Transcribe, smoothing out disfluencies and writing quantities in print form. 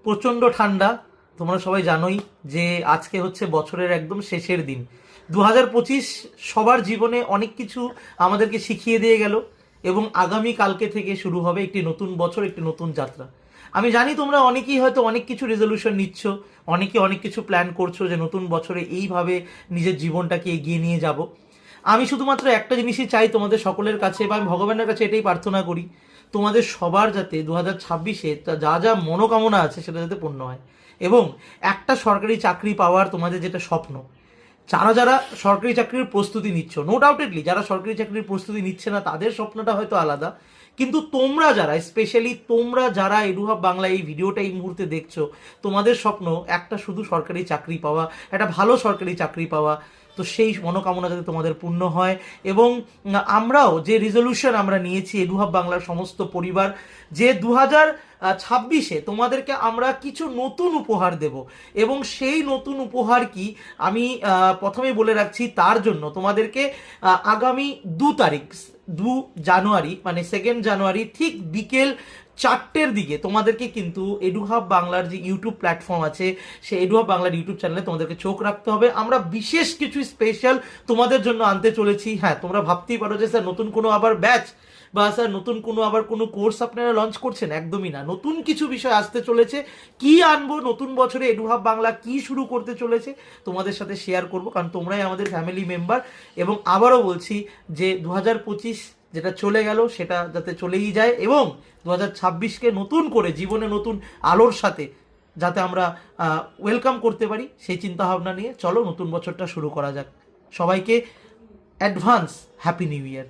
প্রচণ্ড ঠান্ডা। তোমরা সবাই জানোই যে আজকে হচ্ছে বছরের একদম শেষের দিন। 2025 সবার জীবনে অনেক কিছু আমাদেরকে শিখিয়ে দিয়ে গেল এবং আগামী কালকে থেকে শুরু হবে একটি নতুন বছর, একটি নতুন যাত্রা। আমি জানি তোমরা অনেকেই হয়তো অনেক কিছু রেজলিউশন নিচ্ছ, অনেকে অনেক কিছু প্ল্যান করছো যে নতুন বছরে এইভাবে নিজের জীবনটাকে এগিয়ে নিয়ে যাব। আমি শুধুমাত্র একটা জিনিসই চাই তোমাদের সকলের কাছে, বা আমি ভগবানের কাছে এটাই প্রার্থনা করি, তোমাদের সবার যাতে 2026-এ যা যা মনোকামনা আছে সেটা যাতে পূর্ণ হয়। এবং একটা সরকারি চাকরি পাওয়ার তোমাদের যেটা স্বপ্ন, যারা যারা সরকারি চাকরির প্রস্তুতি নিচ্ছ, নো ডাউটেডলি যারা সরকারি চাকরির প্রস্তুতি নিচ্ছে না তাদের স্বপ্নটা হয়তো আলাদা, কিন্তু তোমরা যারা, স্পেশালি তোমরা যারা এডুহাব বাংলা এই ভিডিওটা এই মুহূর্তে দেখছো, তোমাদের স্বপ্ন একটা শুধু সরকারি চাকরি পাওয়া, একটা ভালো সরকারি চাকরি পাওয়া। তো সেই মনোকামনা যাতে তোমাদের পূর্ণ হয়। এবং আমরাও যে রেজলিউশন আমরা নিয়েছি এডুহাব বাংলার সমস্ত পরিবার, যে 2026-এ তোমাদেরকে আমরা কিছু নতুন উপহার দেব, এবং সেই নতুন উপহার কি আমি প্রথমেই বলে রাখছি, তার জন্য তোমাদেরকে আগামী 2 তারিখ, 2 জানুয়ারি মানে 2 জানুয়ারি ঠিক বিকেল 4টের দিকে তোমাদেরকে কিন্তু এডুহাব বাংলার যে ইউটিউব প্ল্যাটফর্ম আছে, সেই এডুহাব বাংলার ইউটিউব চ্যানেলে তোমাদেরকে চোখ রাখতে হবে। আমরা বিশেষ কিছু স্পেশাল তোমাদের জন্য আনতে চলেছি। হ্যাঁ, তোমরা ভাবতেই পারো যে স্যার নতুন কোনো আবার ব্যাচ বা স্যার নতুন কোনো আবার কোনো কোর্স আপনারা লঞ্চ করছেন, একদমই না। নতুন কিছু বিষয় আসতে চলেছে। কি আনবো নতুন বছরে, এডুহাব বাংলা কি শুরু করতে চলেছে, তোমাদের সাথে শেয়ার করব, কারণ তোমরাই আমাদের ফ্যামিলি মেম্বার। এবং আবারও বলছি যে 2025 যেটা চলে গেল সেটা যাতে চলেই যায়, এবং 2026-কে নতুন করে জীবনে নতুন আলোর সাথে যাতে আমরা ওয়েলকাম করতে পারি, সেই চিন্তাভাবনা নিয়ে চলো নতুন বছরটা শুরু করা যাক। সবাইকে অ্যাডভান্স হ্যাপি নিউ ইয়ার।